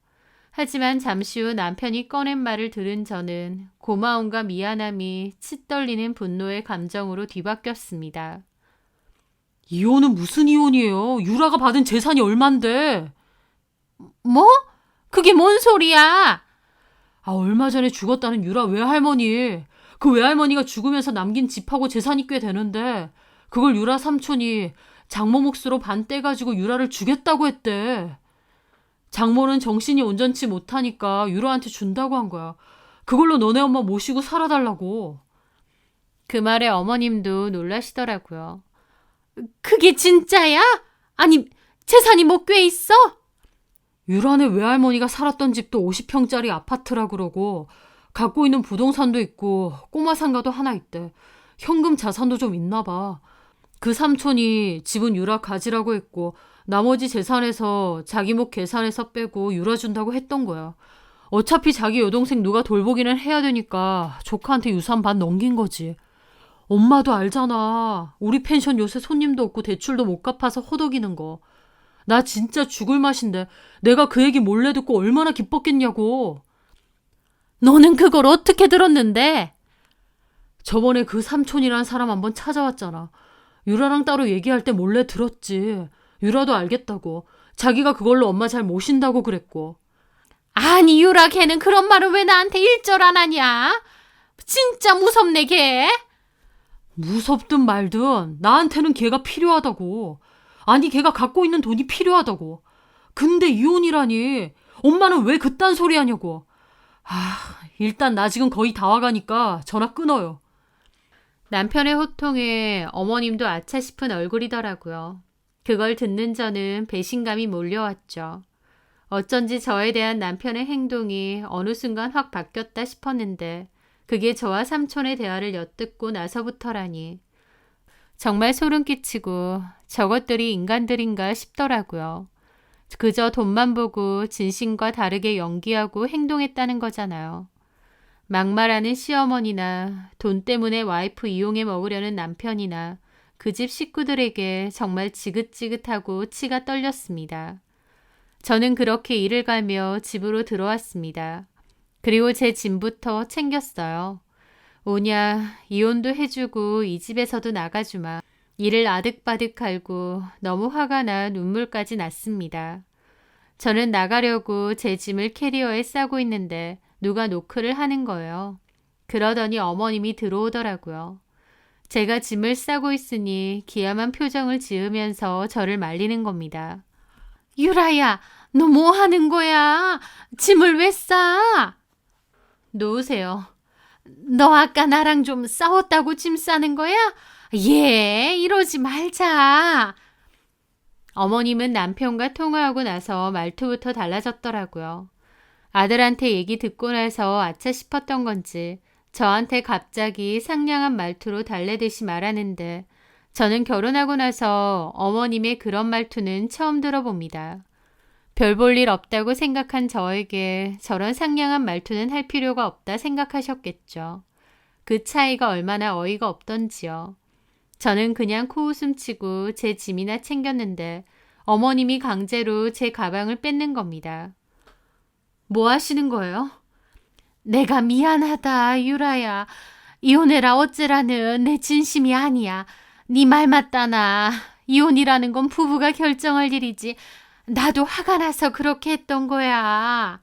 하지만 잠시 후 남편이 꺼낸 말을 들은 저는 고마움과 미안함이 치떨리는 분노의 감정으로 뒤바뀌었습니다. 이혼은 무슨 이혼이에요? 유라가 받은 재산이 얼만데? 뭐? 그게 뭔 소리야? 얼마 전에 죽었다는 유라 외할머니. 그 외할머니가 죽으면서 남긴 집하고 재산이 꽤 되는데 그걸 유라 삼촌이 장모 몫으로 반 떼가지고 유라를 주겠다고 했대. 장모는 정신이 온전치 못하니까 유라한테 준다고 한 거야. 그걸로 너네 엄마 모시고 살아달라고. 그 말에 어머님도 놀라시더라고요. 그게 진짜야? 아니, 재산이 뭐 꽤 있어? 유라네 외할머니가 살았던 집도 50평짜리 아파트라 그러고 갖고 있는 부동산도 있고 꼬마 상가도 하나 있대. 현금 자산도 좀 있나 봐. 그 삼촌이 집은 유라 가지라고 했고 나머지 재산에서 자기 목 계산해서 빼고 유라 준다고 했던 거야. 어차피 자기 여동생 누가 돌보기는 해야 되니까 조카한테 유산 반 넘긴 거지. 엄마도 알잖아. 우리 펜션 요새 손님도 없고 대출도 못 갚아서 호덕이는 거. 나 진짜 죽을 맛인데 내가 그 얘기 몰래 듣고 얼마나 기뻤겠냐고. 너는 그걸 어떻게 들었는데? 저번에 그 삼촌이란 사람 한번 찾아왔잖아. 유라랑 따로 얘기할 때 몰래 들었지. 유라도 알겠다고. 자기가 그걸로 엄마 잘 모신다고 그랬고. 아니, 유라 걔는 그런 말을 왜 나한테 일절 안 하냐? 진짜 무섭네, 걔. 무섭든 말든 나한테는 걔가 필요하다고. 아니 걔가 갖고 있는 돈이 필요하다고. 근데 이혼이라니. 엄마는 왜 그딴 소리 하냐고. 일단 나 지금 거의 다 와가니까 전화 끊어요. 남편의 호통에 어머님도 아차 싶은 얼굴이더라고요. 그걸 듣는 저는 배신감이 몰려왔죠. 어쩐지 저에 대한 남편의 행동이 어느 순간 확 바뀌었다 싶었는데 그게 저와 삼촌의 대화를 엿듣고 나서부터라니. 정말 소름 끼치고 저것들이 인간들인가 싶더라고요. 그저 돈만 보고 진심과 다르게 연기하고 행동했다는 거잖아요. 막말하는 시어머니나 돈 때문에 와이프 이용해 먹으려는 남편이나 그 집 식구들에게 정말 지긋지긋하고 치가 떨렸습니다. 저는 그렇게 일을 가며 집으로 들어왔습니다. 그리고 제 짐부터 챙겼어요. 오냐, 이혼도 해주고 이 집에서도 나가주마. 이를 아득바득 갈고 너무 화가 나 눈물까지 났습니다. 저는 나가려고 제 짐을 캐리어에 싸고 있는데 누가 노크를 하는 거예요. 그러더니 어머님이 들어오더라고요. 제가 짐을 싸고 있으니 기야만 표정을 지으면서 저를 말리는 겁니다. 유라야, 너 뭐 하는 거야? 짐을 왜 싸? 놓으세요. 너 아까 나랑 좀 싸웠다고 짐 싸는 거야? 이러지 말자. 어머님은 남편과 통화하고 나서 말투부터 달라졌더라고요. 아들한테 얘기 듣고 나서 아차 싶었던 건지 저한테 갑자기 상냥한 말투로 달래듯이 말하는데 저는 결혼하고 나서 어머님의 그런 말투는 처음 들어봅니다. 별 볼 일 없다고 생각한 저에게 저런 상냥한 말투는 할 필요가 없다 생각하셨겠죠. 그 차이가 얼마나 어이가 없던지요. 저는 그냥 코웃음 치고 제 짐이나 챙겼는데 어머님이 강제로 제 가방을 뺏는 겁니다. 뭐 하시는 거예요? 내가 미안하다, 유라야. 이혼해라 어째라는 내 진심이 아니야. 네 말 맞다나. 이혼이라는 건 부부가 결정할 일이지. 나도 화가 나서 그렇게 했던 거야.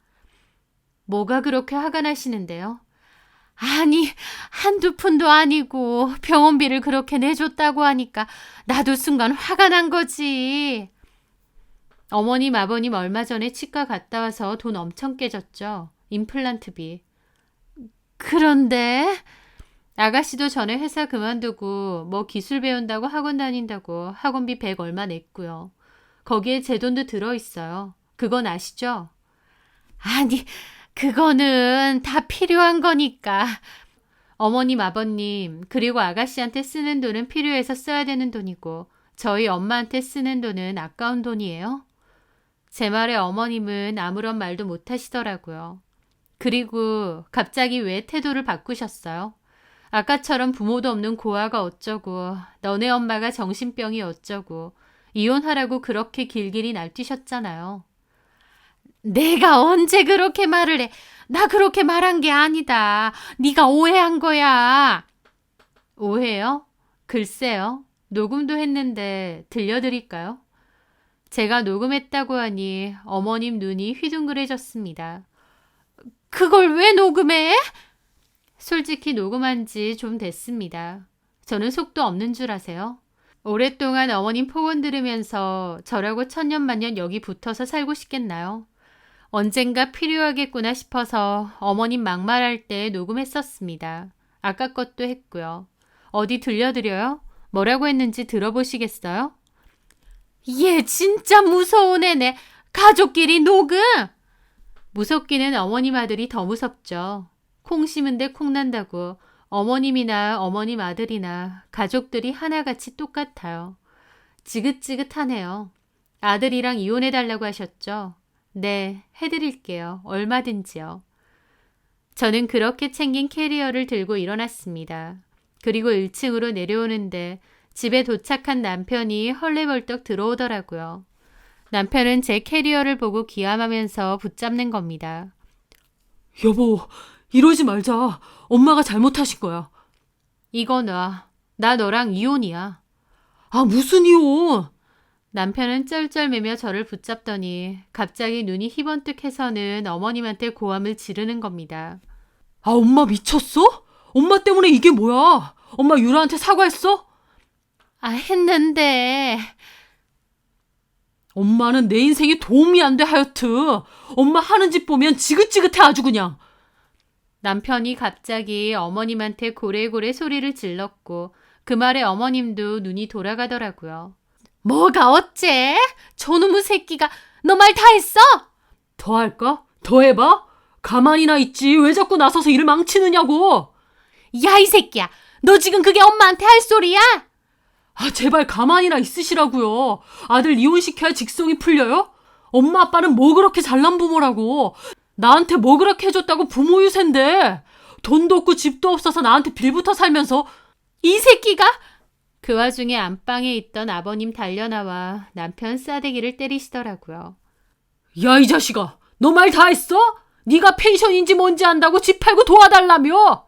뭐가 그렇게 화가 나시는데요? 아니, 한두 푼도 아니고 병원비를 그렇게 내줬다고 하니까 나도 순간 화가 난 거지. 어머님, 아버님 얼마 전에 치과 갔다 와서 돈 엄청 깨졌죠. 임플란트비. 그런데 아가씨도 전에 회사 그만두고 뭐 기술 배운다고 학원 다닌다고 학원비 100 얼마 냈고요. 거기에 제 돈도 들어있어요. 그건 아시죠? 아니, 그거는 다 필요한 거니까. 어머님, 아버님, 그리고 아가씨한테 쓰는 돈은 필요해서 써야 되는 돈이고 저희 엄마한테 쓰는 돈은 아까운 돈이에요. 제 말에 어머님은 아무런 말도 못 하시더라고요. 그리고 갑자기 왜 태도를 바꾸셨어요? 아까처럼 부모도 없는 고아가 어쩌고 너네 엄마가 정신병이 어쩌고 이혼하라고 그렇게 길길이 날뛰셨잖아요. 내가 언제 그렇게 말을 해? 나 그렇게 말한 게 아니다. 네가 오해한 거야. 오해요? 글쎄요. 녹음도 했는데 들려드릴까요? 제가 녹음했다고 하니 어머님 눈이 휘둥그레졌습니다. 그걸 왜 녹음해? 솔직히 녹음한 지 좀 됐습니다. 저는 속도 없는 줄 아세요? 오랫동안 어머님 폭언 들으면서 저라고 천년만년 여기 붙어서 살고 싶겠나요? 언젠가 필요하겠구나 싶어서 어머님 막말할 때 녹음했었습니다. 아까 것도 했고요. 어디 들려드려요? 뭐라고 했는지 들어보시겠어요? 얘 진짜 무서운 애네. 가족끼리 녹음! 무섭기는 어머님 아들이 더 무섭죠. 콩 심은데 콩 난다고 어머님이나 어머님 아들이나 가족들이 하나같이 똑같아요. 지긋지긋하네요. 아들이랑 이혼해달라고 하셨죠? 네, 해드릴게요. 얼마든지요. 저는 그렇게 챙긴 캐리어를 들고 일어났습니다. 그리고 1층으로 내려오는데 집에 도착한 남편이 헐레벌떡 들어오더라고요. 남편은 제 캐리어를 보고 기함하면서 붙잡는 겁니다. 여보, 이러지 말자. 엄마가 잘못하신 거야. 이거 놔. 나 너랑 이혼이야. 아, 무슨 이혼? 남편은 쩔쩔매며 저를 붙잡더니 갑자기 눈이 희번뜩해서는 어머님한테 고함을 지르는 겁니다. 아, 엄마 미쳤어? 엄마 때문에 이게 뭐야? 엄마 유라한테 사과했어? 아, 했는데. 엄마는 내 인생에 도움이 안 돼, 하여트. 엄마 하는 짓 보면 지긋지긋해, 아주 그냥. 남편이 갑자기 어머님한테 고래고래 소리를 질렀고 그 말에 어머님도 눈이 돌아가더라고요. 뭐가 어째? 저놈의 새끼가 너 말 다 했어? 더 할까? 더 해봐? 가만히나 있지. 왜 자꾸 나서서 일을 망치느냐고. 야, 이 새끼야. 너 지금 그게 엄마한테 할 소리야? 아, 제발 가만히나 있으시라고요. 아들 이혼시켜야 직성이 풀려요? 엄마 아빠는 뭐 그렇게 잘난 부모라고. 나한테 뭐 그렇게 해줬다고 부모 유세인데. 돈도 없고 집도 없어서 나한테 빌부터 살면서. 이 새끼가? 그 와중에 안방에 있던 아버님 달려나와 남편 싸대기를 때리시더라고요. 야, 이 자식아. 너 말 다 했어? 네가 펜션인지 뭔지 안다고 집 팔고 도와달라며.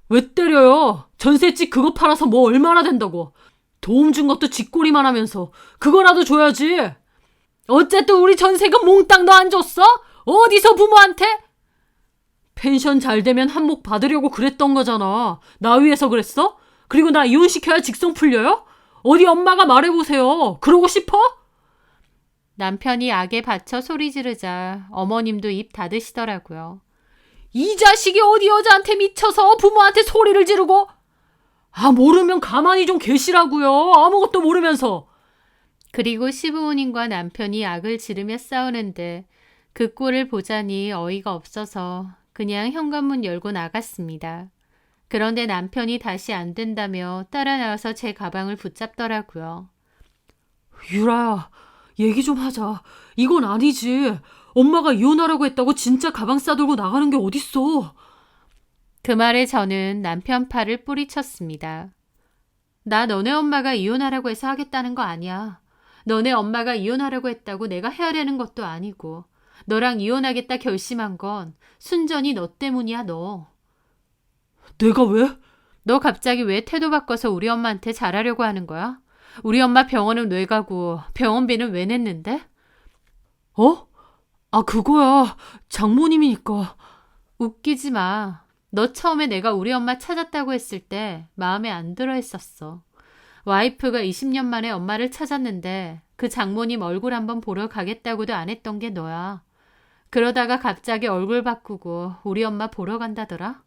왜 때려요? 전셋집 그거 팔아서 뭐 얼마나 된다고. 도움 준 것도 쥐꼬리만 하면서 그거라도 줘야지. 어쨌든 우리 전세금 몽땅 너 안 줬어? 어디서 부모한테? 펜션 잘 되면 한몫 받으려고 그랬던 거잖아. 나 위해서 그랬어? 그리고 나 이혼시켜야 직성 풀려요? 어디 엄마가 말해보세요. 그러고 싶어? 남편이 악에 받쳐 소리 지르자 어머님도 입 닫으시더라고요. 이 자식이 어디 여자한테 미쳐서 부모한테 소리를 지르고. 아, 모르면 가만히 좀 계시라고요. 아무것도 모르면서. 그리고 시부모님과 남편이 악을 지르며 싸우는데 그 꼴을 보자니 어이가 없어서 그냥 현관문 열고 나갔습니다. 그런데 남편이 다시 안 된다며 따라 나와서 제 가방을 붙잡더라고요. 유라야, 얘기 좀 하자. 이건 아니지. 엄마가 이혼하라고 했다고 진짜 가방 싸들고 나가는 게 어딨어. 그 말에 저는 남편 팔을 뿌리쳤습니다. 나 너네 엄마가 이혼하라고 해서 하겠다는 거 아니야. 너네 엄마가 이혼하라고 했다고 내가 해야 되는 것도 아니고 너랑 이혼하겠다 결심한 건 순전히 너 때문이야, 너. 내가 왜? 너 갑자기 왜 태도 바꿔서 우리 엄마한테 잘하려고 하는 거야? 우리 엄마 병원은 왜 가고 병원비는 왜 냈는데? 어? 아, 그거야. 장모님이니까. 웃기지 마. 너 처음에 내가 우리 엄마 찾았다고 했을 때 마음에 안 들어 했었어. 와이프가 20년 만에 엄마를 찾았는데 그 장모님 얼굴 한번 보러 가겠다고도 안 했던 게 너야. 그러다가 갑자기 얼굴 바꾸고 우리 엄마 보러 간다더라?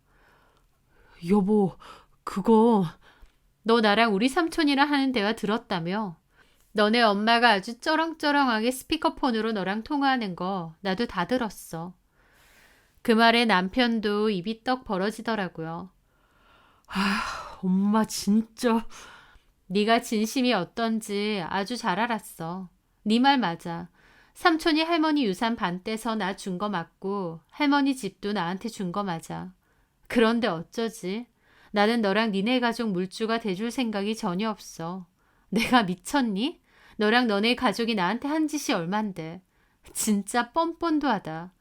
여보, 그거. 너 나랑 우리 삼촌이랑 하는 대화 들었다며? 너네 엄마가 아주 쩌렁쩌렁하게 스피커폰으로 너랑 통화하는 거 나도 다 들었어. 그 말에 남편도 입이 떡 벌어지더라고요. 엄마 진짜. 네가 진심이 어떤지 아주 잘 알았어. 네 말 맞아. 삼촌이 할머니 유산 반 떼서 나 준 거 맞고 할머니 집도 나한테 준 거 맞아. 그런데 어쩌지? 나는 너랑 니네 가족 물주가 돼줄 생각이 전혀 없어. 내가 미쳤니? 너랑 너네 가족이 나한테 한 짓이 얼만데. 진짜 뻔뻔도 하다.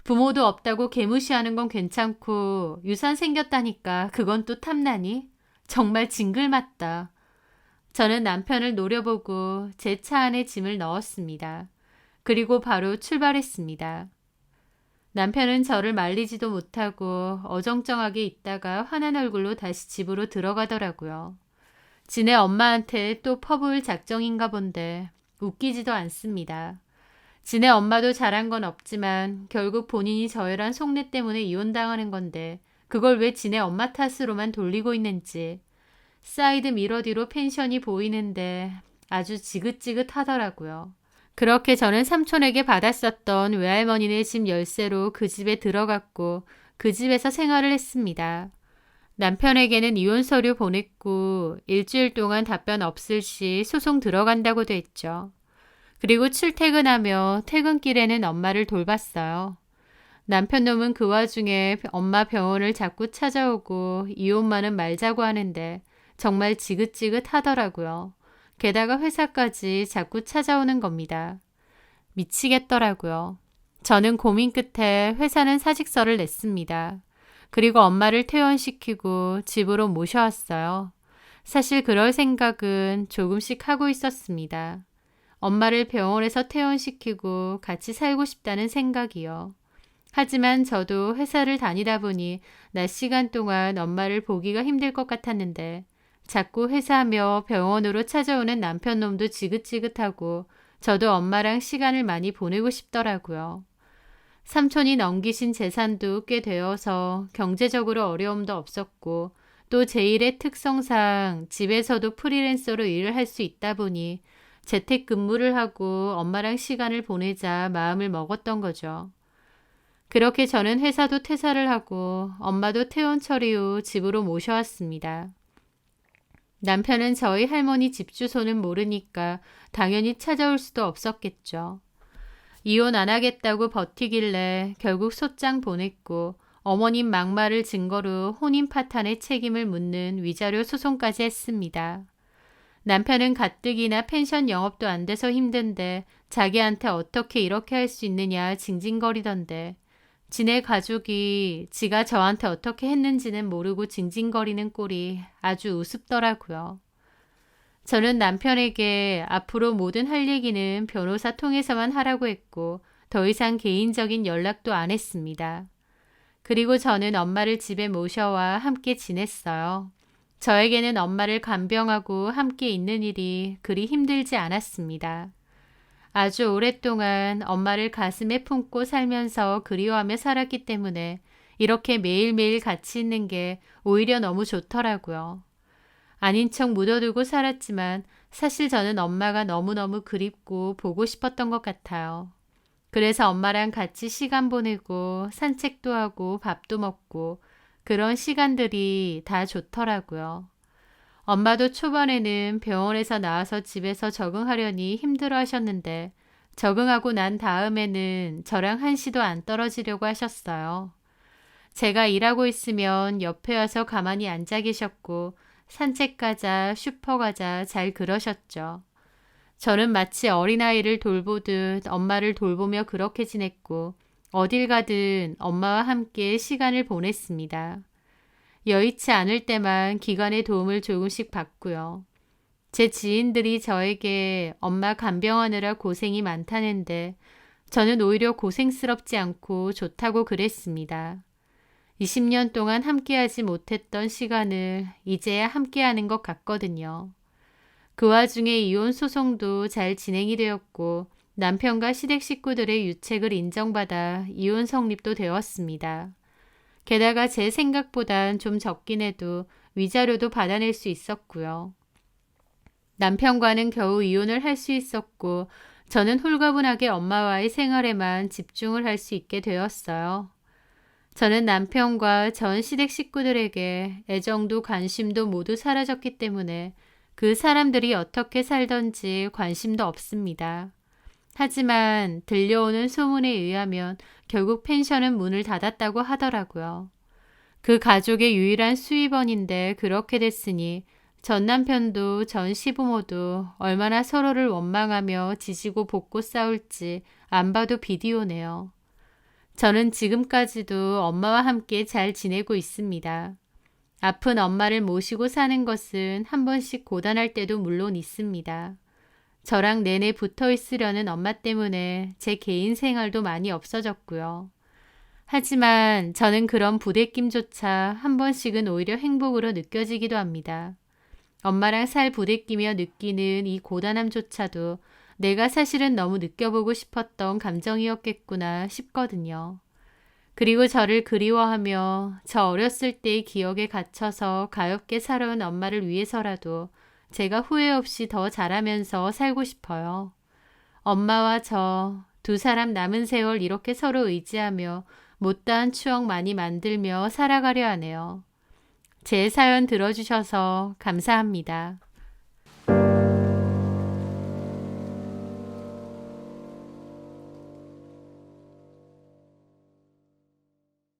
부모도 없다고 개무시하는 건 괜찮고 유산 생겼다니까 그건 또 탐나니? 정말 징글맞다. 저는 남편을 노려보고 제 차 안에 짐을 넣었습니다. 그리고 바로 출발했습니다. 남편은 저를 말리지도 못하고 어정쩡하게 있다가 화난 얼굴로 다시 집으로 들어가더라고요. 지네 엄마한테 또 퍼부을 작정인가 본데 웃기지도 않습니다. 지네 엄마도 잘한 건 없지만 결국 본인이 저열한 속내 때문에 이혼당하는 건데 그걸 왜 지네 엄마 탓으로만 돌리고 있는지. 사이드 미러 뒤로 펜션이 보이는데 아주 지긋지긋하더라고요. 그렇게 저는 삼촌에게 받았었던 외할머니네 집 열쇠로 그 집에 들어갔고 그 집에서 생활을 했습니다. 남편에게는 이혼 서류 보냈고 일주일 동안 답변 없을 시 소송 들어간다고도 했죠. 그리고 출퇴근하며 퇴근길에는 엄마를 돌봤어요. 남편 놈은 그 와중에 엄마 병원을 자꾸 찾아오고 이혼만은 말자고 하는데 정말 지긋지긋하더라고요. 게다가 회사까지 자꾸 찾아오는 겁니다. 미치겠더라고요. 저는 고민 끝에 회사는 사직서를 냈습니다. 그리고 엄마를 퇴원시키고 집으로 모셔왔어요. 사실 그럴 생각은 조금씩 하고 있었습니다. 엄마를 병원에서 퇴원시키고 같이 살고 싶다는 생각이요. 하지만 저도 회사를 다니다 보니 낮 시간 동안 엄마를 보기가 힘들 것 같았는데 자꾸 회사며 병원으로 찾아오는 남편 놈도 지긋지긋하고 저도 엄마랑 시간을 많이 보내고 싶더라고요. 삼촌이 넘기신 재산도 꽤 되어서 경제적으로 어려움도 없었고 또 제 일의 특성상 집에서도 프리랜서로 일을 할 수 있다 보니 재택근무를 하고 엄마랑 시간을 보내자 마음을 먹었던 거죠. 그렇게 저는 회사도 퇴사를 하고 엄마도 퇴원 처리 후 집으로 모셔왔습니다. 남편은 저희 할머니 집 주소는 모르니까 당연히 찾아올 수도 없었겠죠. 이혼 안 하겠다고 버티길래 결국 소장 보냈고 어머님 막말을 증거로 혼인 파탄의 책임을 묻는 위자료 소송까지 했습니다. 남편은 가뜩이나 펜션 영업도 안 돼서 힘든데 자기한테 어떻게 이렇게 할 수 있느냐 징징거리던데 지네 가족이 지가 저한테 어떻게 했는지는 모르고 징징거리는 꼴이 아주 우습더라고요. 저는 남편에게 앞으로 모든 할 얘기는 변호사 통해서만 하라고 했고 더 이상 개인적인 연락도 안 했습니다. 그리고 저는 엄마를 집에 모셔와 함께 지냈어요. 저에게는 엄마를 간병하고 함께 있는 일이 그리 힘들지 않았습니다. 아주 오랫동안 엄마를 가슴에 품고 살면서 그리워하며 살았기 때문에 이렇게 매일매일 같이 있는 게 오히려 너무 좋더라고요. 아닌 척 묻어두고 살았지만 사실 저는 엄마가 너무너무 그립고 보고 싶었던 것 같아요. 그래서 엄마랑 같이 시간 보내고 산책도 하고 밥도 먹고 그런 시간들이 다 좋더라고요. 엄마도 초반에는 병원에서 나와서 집에서 적응하려니 힘들어 하셨는데 적응하고 난 다음에는 저랑 한시도 안 떨어지려고 하셨어요. 제가 일하고 있으면 옆에 와서 가만히 앉아 계셨고 산책 가자, 슈퍼 가자 잘 그러셨죠. 저는 마치 어린아이를 돌보듯 엄마를 돌보며 그렇게 지냈고 어딜 가든 엄마와 함께 시간을 보냈습니다. 여의치 않을 때만 기관의 도움을 조금씩 받고요. 제 지인들이 저에게 엄마 간병하느라 고생이 많다는데 저는 오히려 고생스럽지 않고 좋다고 그랬습니다. 20년 동안 함께하지 못했던 시간을 이제야 함께하는 것 같거든요. 그 와중에 이혼 소송도 잘 진행이 되었고 남편과 시댁 식구들의 유책을 인정받아 이혼 성립도 되었습니다. 게다가 제 생각보단 좀 적긴 해도 위자료도 받아낼 수 있었고요. 남편과는 겨우 이혼을 할 수 있었고 저는 홀가분하게 엄마와의 생활에만 집중을 할 수 있게 되었어요. 저는 남편과 전 시댁 식구들에게 애정도 관심도 모두 사라졌기 때문에 그 사람들이 어떻게 살던지 관심도 없습니다. 하지만 들려오는 소문에 의하면 결국 펜션은 문을 닫았다고 하더라고요. 그 가족의 유일한 수입원인데 그렇게 됐으니 전 남편도 전 시부모도 얼마나 서로를 원망하며 지지고 볶고 싸울지 안 봐도 비디오네요. 저는 지금까지도 엄마와 함께 잘 지내고 있습니다. 아픈 엄마를 모시고 사는 것은 한 번씩 고단할 때도 물론 있습니다. 저랑 내내 붙어 있으려는 엄마 때문에 제 개인 생활도 많이 없어졌고요. 하지만 저는 그런 부대낌조차 한 번씩은 오히려 행복으로 느껴지기도 합니다. 엄마랑 살 부대끼며 느끼는 이 고단함조차도 내가 사실은 너무 느껴보고 싶었던 감정이었겠구나 싶거든요. 그리고 저를 그리워하며 저 어렸을 때의 기억에 갇혀서 가엾게 살아온 엄마를 위해서라도 제가 후회 없이 더 잘하면서 살고 싶어요. 엄마와 저 두 사람 남은 세월 이렇게 서로 의지하며 못다한 추억 많이 만들며 살아가려 하네요. 제 사연 들어주셔서 감사합니다.